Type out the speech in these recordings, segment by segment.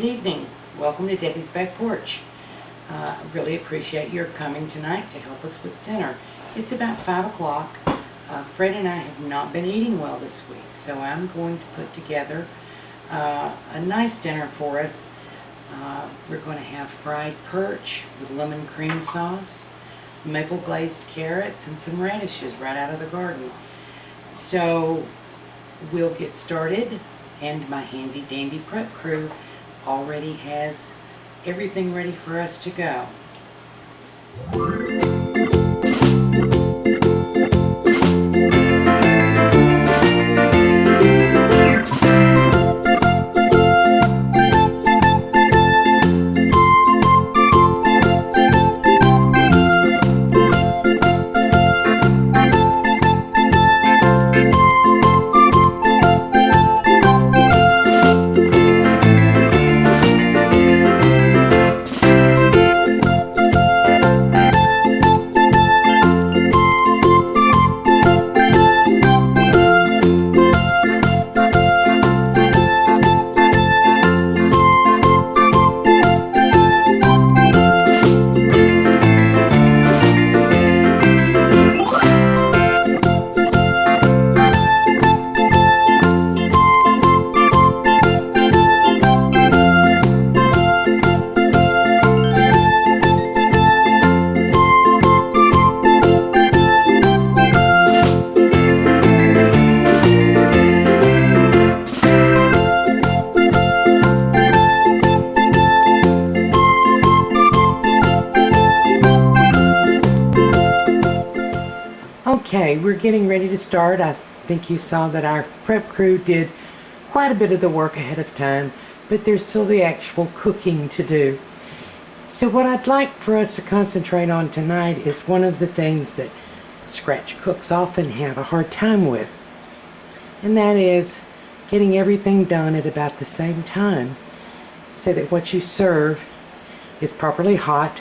Good evening. Welcome to Debbie's Back Porch. I really appreciate your coming tonight to help us with dinner. It's about 5 o'clock. Fred and I have not been eating well this week, so I'm going to put together a nice dinner for us. We're going to have fried perch with lemon cream sauce, maple glazed carrots, and some radishes right out of the garden. So we'll get started, and my handy dandy prep crew already has everything ready for us to go. Okay, we're getting ready to start. I think you saw that our prep crew did quite a bit of the work ahead of time, but there's still the actual cooking to do. So what I'd like for us to concentrate on tonight is one of the things that scratch cooks often have a hard time with, and that is getting everything done at about the same time so that what you serve is properly hot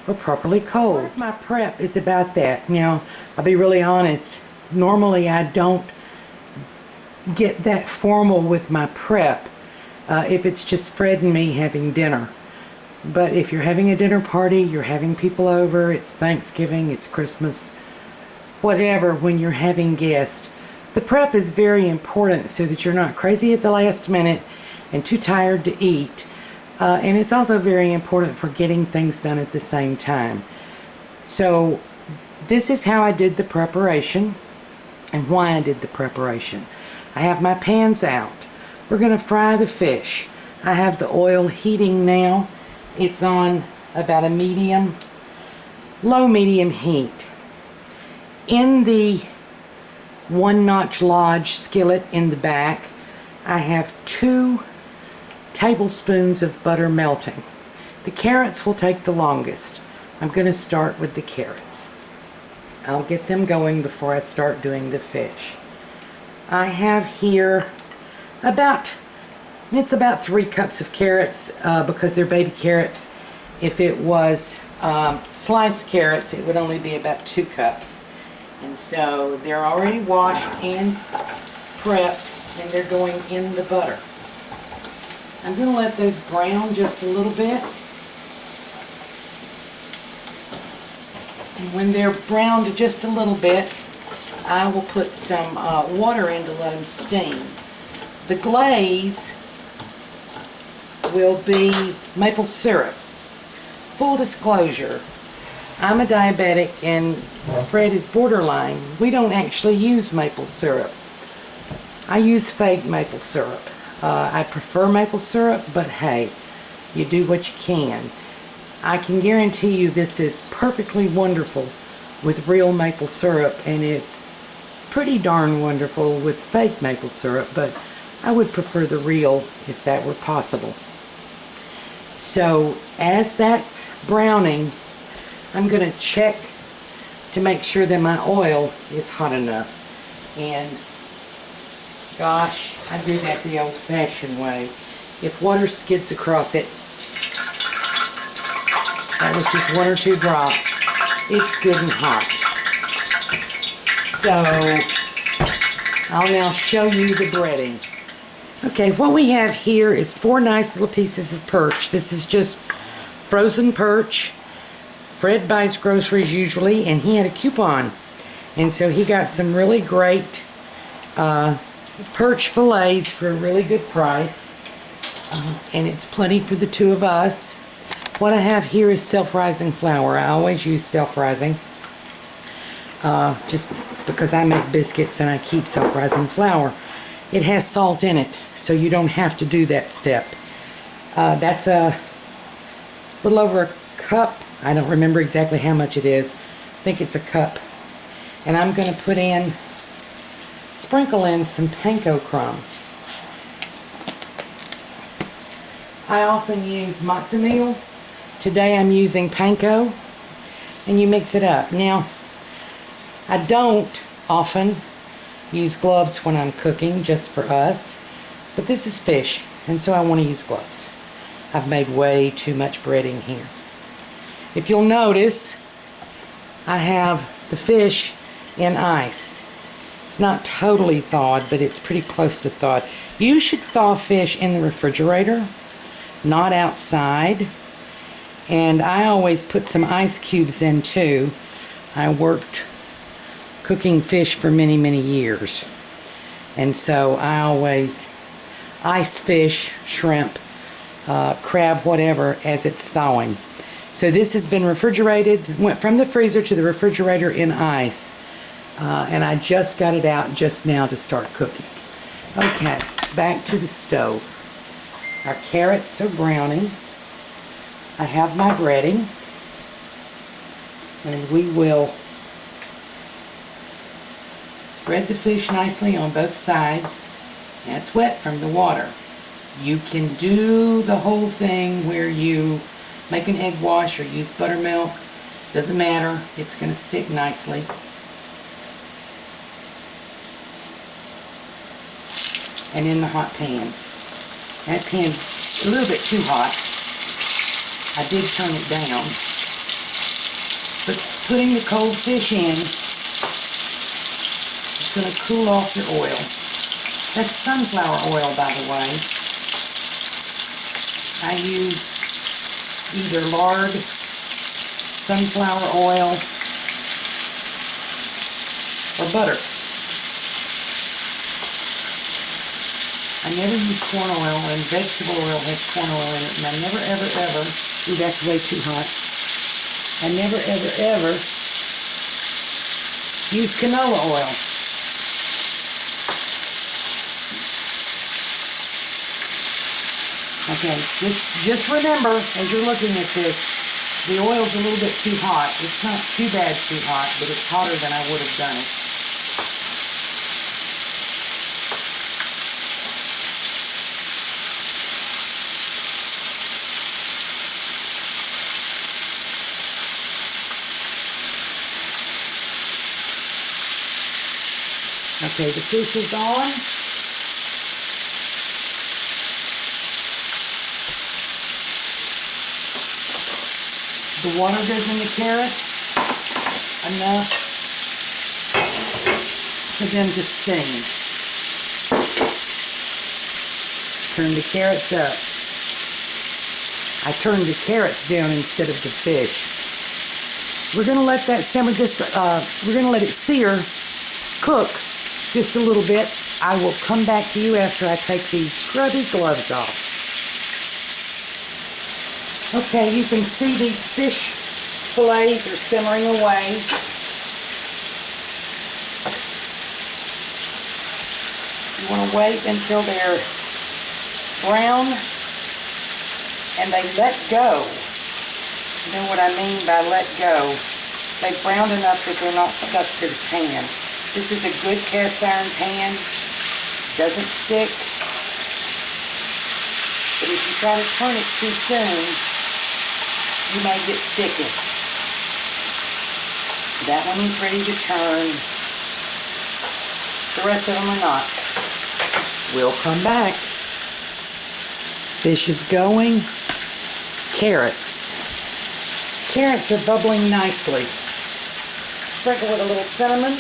or properly cold. Part of my prep is about that. You know, I'll be really honest. Normally I don't get that formal with my prep if it's just Fred and me having dinner. But if you're having a dinner party, you're having people over, it's Thanksgiving, it's Christmas, whatever, when you're having guests, the prep is very important so that you're not crazy at the last minute and too tired to eat. And it's also very important for getting things done at the same time. So this is how I did the preparation and why I did the preparation. I have my pans out. We're going to fry the fish. I have the oil heating now. It's on about a low medium heat. In the 1-notch Lodge skillet in the back, I have 2 tablespoons of butter melting. The carrots will take the longest. I'm going to start with the carrots. I'll get them going before I start doing the fish. I have here about 3 cups of carrots because they're baby carrots. If it was sliced carrots, it would only be about 2 cups. And so they're already washed and prepped, and they're going in the butter. I'm going to let those brown just a little bit. And when they're browned just a little bit, I will put some water in to let them steam. The glaze will be maple syrup. Full disclosure, I'm a diabetic and Fred is borderline. We don't actually use maple syrup. I use fake maple syrup. I prefer maple syrup, but hey, you do what you can. I can guarantee you this is perfectly wonderful with real maple syrup, and it's pretty darn wonderful with fake maple syrup, but I would prefer the real if that were possible. So as that's browning, I'm going to check to make sure that my oil is hot enough. And gosh, I do that the old-fashioned way. If water skids across it, that was just 1 or 2 drops, it's good and hot. So I'll now show you the breading. Okay, what we have here is 4 nice little pieces of perch. This is just frozen perch. Fred buys groceries usually, and he had a coupon. And so he got some really great perch fillets for a really good price. And it's plenty for the 2 of us. What I have here is self-rising flour. I always use self-rising. Just because I make biscuits and I keep self-rising flour. It has salt in it, so you don't have to do that step. That's a little over a cup. I don't remember exactly how much it is. I think it's a cup. And I'm going to sprinkle in some panko crumbs. I often use matzo meal. Today I'm using panko. And you mix it up. Now, I don't often use gloves when I'm cooking, just for us. But this is fish, and so I want to use gloves. I've made way too much breading here. If you'll notice, I have the fish in ice. It's not totally thawed, but it's pretty close to thawed. You should thaw fish in the refrigerator, not outside. And I always put some ice cubes in too. I worked cooking fish for many, many years. And so I always ice fish, shrimp, crab, whatever, as it's thawing. So this has been refrigerated, went from the freezer to the refrigerator in ice. And I just got it out just now to start cooking. Okay, back to the stove. Our carrots are browning. I have my breading. And we will bread the fish nicely on both sides. And it's wet from the water. You can do the whole thing where you make an egg wash or use buttermilk. Doesn't matter. It's going to stick nicely. And in the hot pan. That pan's a little bit too hot. I did turn it down. But putting the cold fish in, it's going to cool off your oil. That's sunflower oil, by the way. I use either lard, sunflower oil, or butter. I never use corn oil, and vegetable oil has corn oil in it, and I never, ever, ever, ooh, that's way too hot. I never, ever, ever use canola oil. Okay, just remember, as you're looking at this, the oil's a little bit too hot. It's not too bad too hot, but it's hotter than I would have done it. Okay, the fish is on. The water goes in the carrots enough for them to sing. Turn the carrots up. I turned the carrots down instead of the fish. We're going to let that simmer we're going to let it sear, cook just a little bit. I will come back to you after I take these scrubby gloves off. Okay, you can see these fish fillets are simmering away. You want to wait until they're brown and they let go. You know what I mean by let go? They've browned enough that they're not stuck to the pan. This is a good cast iron pan. Doesn't stick. But if you try to turn it too soon, you may get sticky. That one is ready to turn. The rest of them are not. We'll come back. Fish is going. Carrots. Carrots are bubbling nicely. Sprinkle with a little cinnamon.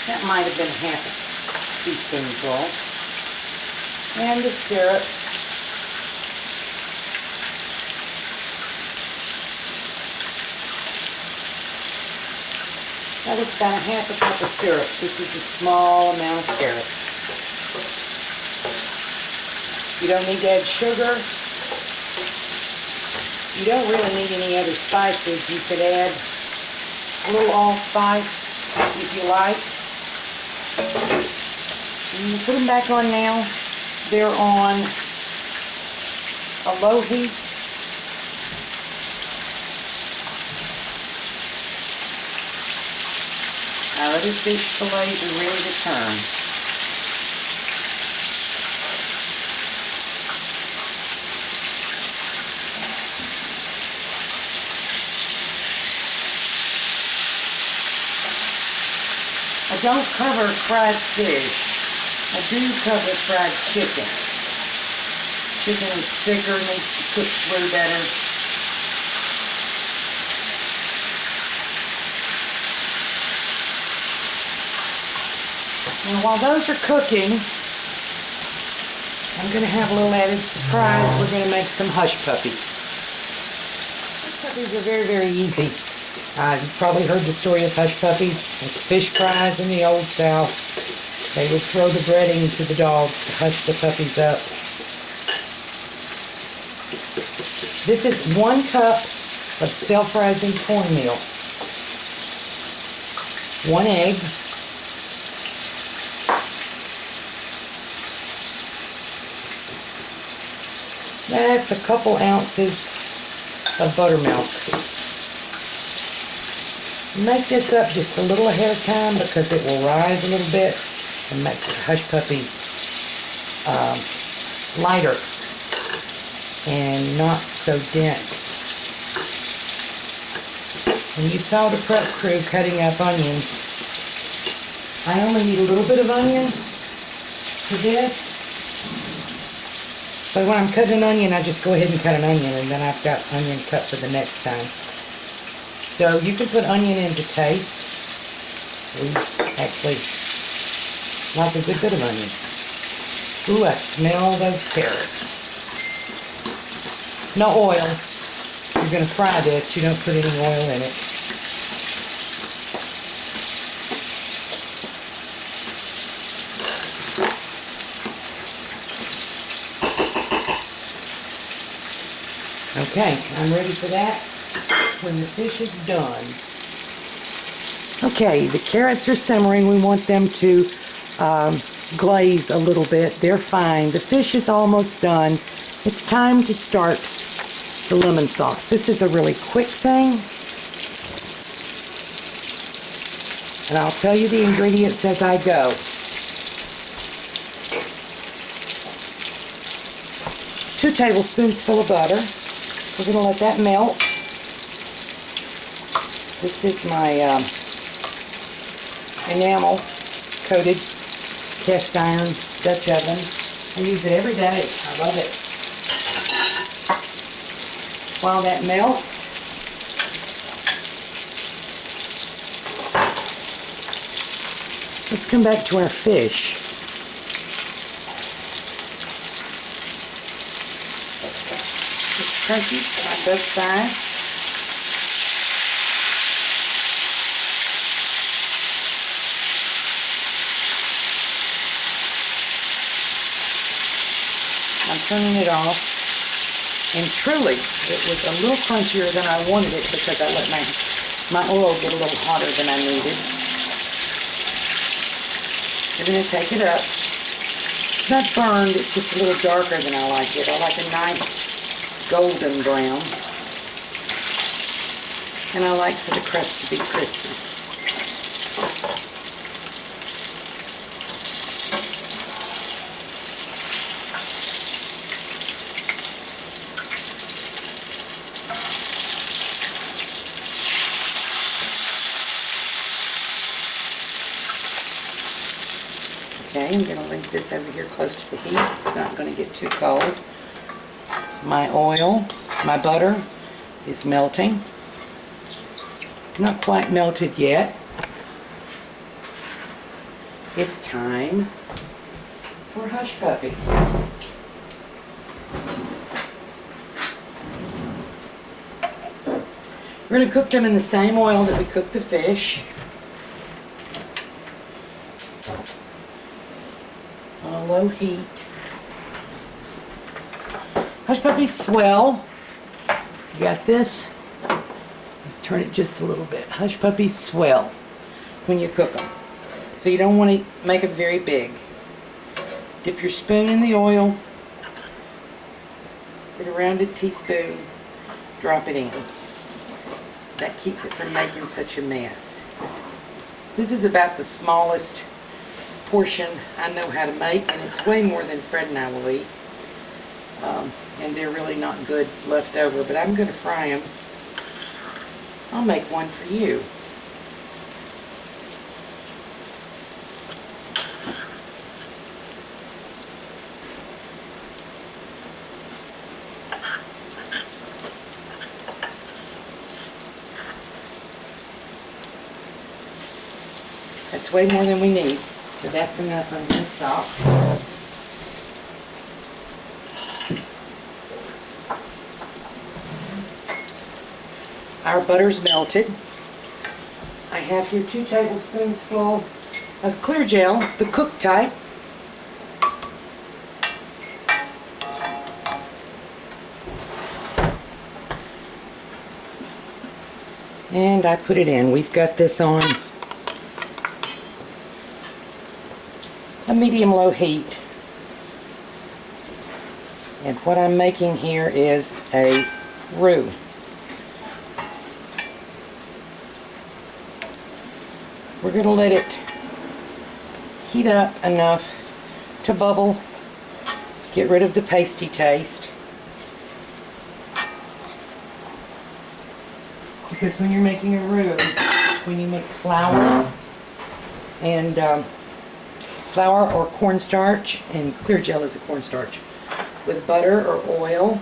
That might have been half teaspoonful. And the syrup. That was about half a cup of syrup. This is a small amount of carrot. You don't need to add sugar. You don't really need any other spices. You could add a little allspice if you like. And you put them back on now. They're on a low heat. Now let us see if the fillets are ready to turn. I don't cover fried fish. I do cover fried chicken. Chicken is thicker, needs to cook through better. Now while those are cooking, I'm going to have a little added surprise. We're going to make some Hushpuppies. Hushpuppies are very, very easy. You've probably heard the story of Hushpuppies, like fish fries in the Old South. They would throw the breading to the dogs to hush the puppies up. This is 1 cup of self-rising cornmeal, 1 egg, that's a couple ounces of buttermilk. Make this up just a little ahead of time because it will rise a little bit and make the Hushpuppies lighter and not so dense. And you saw the prep crew cutting up onions. I only need a little bit of onion for this. So when I'm cutting an onion, I just go ahead and cut an onion, and then I've got onion cut for the next time. So you can put onion in to taste. We actually like a good bit of onion. Ooh, I smell those carrots. No oil. If you're going to fry this, you don't put any oil in it. Okay, I'm ready for that when the fish is done. Okay, the carrots are simmering. We want them to glaze a little bit. They're fine. The fish is almost done. It's time to start the lemon sauce. This is a really quick thing. And I'll tell you the ingredients as I go. 2 tablespoons full of butter. We're going to let that melt. This is my enamel coated cast iron Dutch oven. I use it every day. I love it. While that melts, let's come back to our fish. Crunchy on both sides. I'm turning it off, and truly it was a little crunchier than I wanted it because I let my oil get a little hotter than I needed. We're going to take it up. It's not burned, it's just a little darker than I like it. I like a nice golden brown, and I like for the crust to be crispy. Okay, I'm going to leave this over here close to the heat. It's not going to get too cold. My oil, my butter is melting. Not quite melted yet. It's time for hush puppies. We're going to cook them in the same oil that we cooked the fish. On a low heat. Hush puppies swell. You got this? Let's turn it just a little bit. Hush puppies swell when you cook them. So you don't want to make them very big. Dip your spoon in the oil. Get a rounded teaspoon. Drop it in. That keeps it from making such a mess. This is about the smallest portion I know how to make, and it's way more than Fred and I will eat. And they're really not good left over, but I'm going to fry them. I'll make one for you. That's way more than we need, so that's enough. I'm going to stop. Our butter's melted. I have here 2 tablespoons full of clear gel, the cook type. And I put it in. We've got this on a medium-low heat. And what I'm making here is a roux. We're going to let it heat up enough to bubble, get rid of the pasty taste. Because when you're making a roux, when you mix flour and flour or cornstarch, and clear gel is a cornstarch, with butter or oil,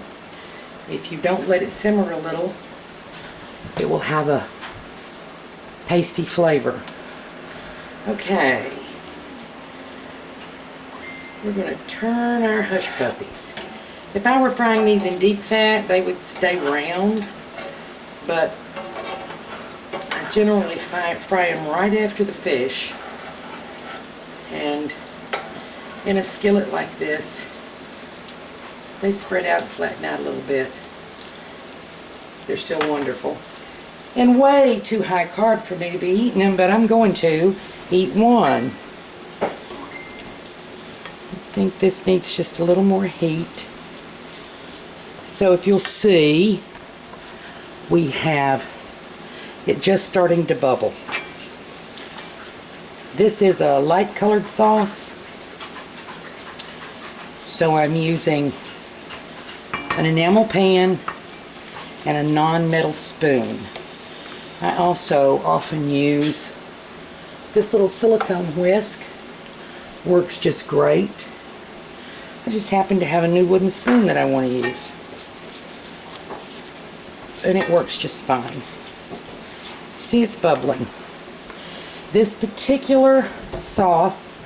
if you don't let it simmer a little, it will have a pasty flavor. Okay, we're going to turn our hush puppies. If I were frying these in deep fat, they would stay round, but I generally fry them right after the fish. And in a skillet like this, they spread out and flatten out a little bit. They're still wonderful. And way too high carb for me to be eating them, but I'm going to eat one. I think this needs just a little more heat. So if you'll see, we have it just starting to bubble. This is a light colored sauce, so I'm using an enamel pan and a non-metal spoon. I also often use this little silicone whisk. Works just great. I just happen to have a new wooden spoon that I want to use, and it works just fine. See, it's bubbling. This particular sauce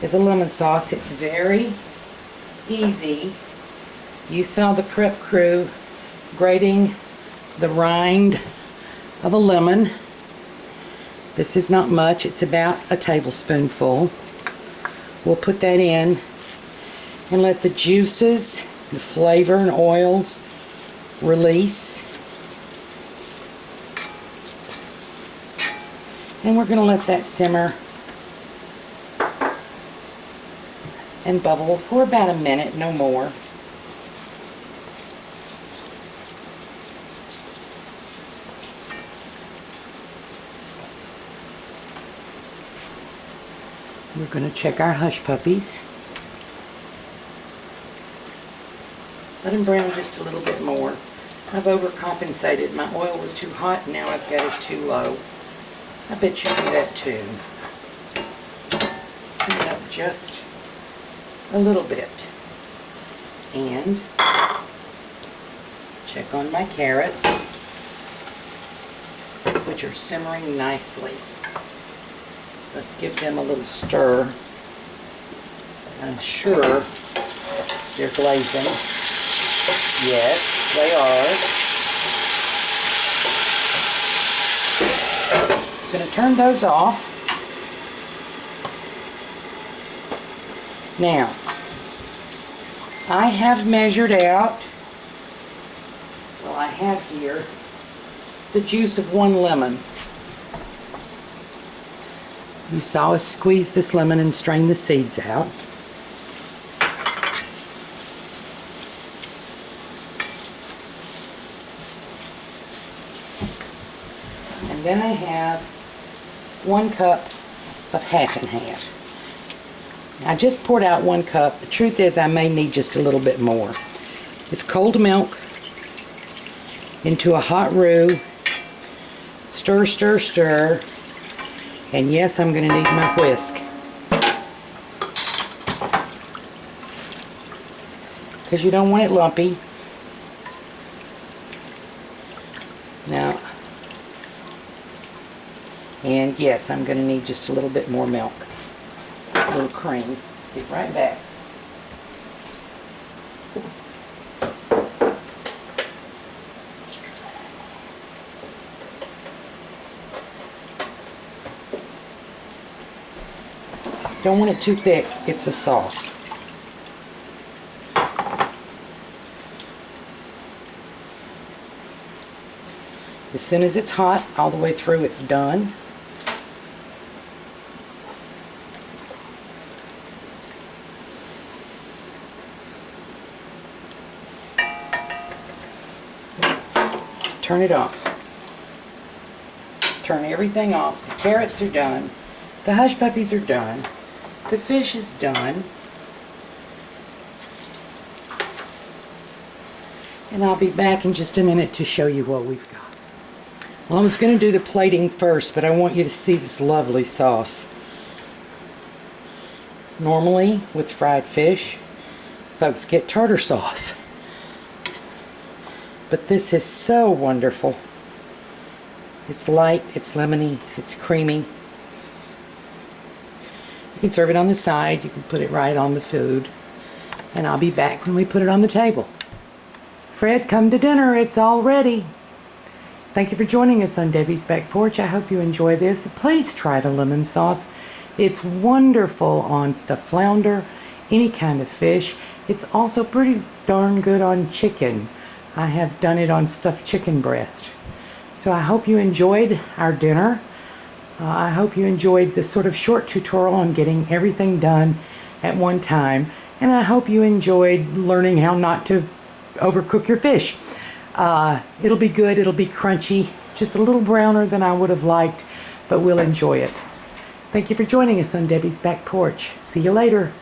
is a lemon sauce. It's very easy. You saw the prep crew grating the rind of a lemon. This is not much. It's about a tablespoonful. We'll put that in and let the juices, the flavor and oils release. And we're going to let that simmer and bubble for about a minute, no more. We're going to check our hush puppies. Let them brown just a little bit more. I've overcompensated. My oil was too hot, and now I've got it too low. I bet you do that too. Turn it up just a little bit. And check on my carrots, which are simmering nicely. Let's give them a little stir. I'm sure they're glazing. Yes, they are. I'm going to turn those off. Now, I have measured out, well, I have here the juice of 1 lemon. You saw us squeeze this lemon and strain the seeds out. And then I have 1 cup of half and half. I just poured out 1 cup. The truth is I may need just a little bit more. It's cold milk into a hot roux. Stir, stir, stir. And yes, I'm going to need my whisk. Because you don't want it lumpy. Now, and yes, I'm going to need just a little bit more milk. A little cream. Get right back. Don't want it too thick. It's a sauce. As soon as it's hot, all the way through, it's done. Turn it off. Turn everything off. The carrots are done. The hush puppies are done. The fish is done. And I'll be back in just a minute to show you what we've got. Well, I was going to do the plating first, but I want you to see this lovely sauce. Normally, with fried fish, folks get tartar sauce. But this is so wonderful. It's light, it's lemony, it's creamy. You can serve it on the side, you can put it right on the food. And I'll be back when we put it on the table. Fred, come to dinner, it's all ready. Thank you for joining us on Debbie's Back Porch. I hope you enjoy this. Please try the lemon sauce. It's wonderful on stuffed flounder, any kind of fish. It's also pretty darn good on chicken. I have done it on stuffed chicken breast. So I hope you enjoyed our dinner. I hope you enjoyed this sort of short tutorial on getting everything done at one time. And I hope you enjoyed learning how not to overcook your fish. It'll be good, it'll be crunchy, just a little browner than I would have liked, but we'll enjoy it. Thank you for joining us on Debbie's Back Porch. See you later.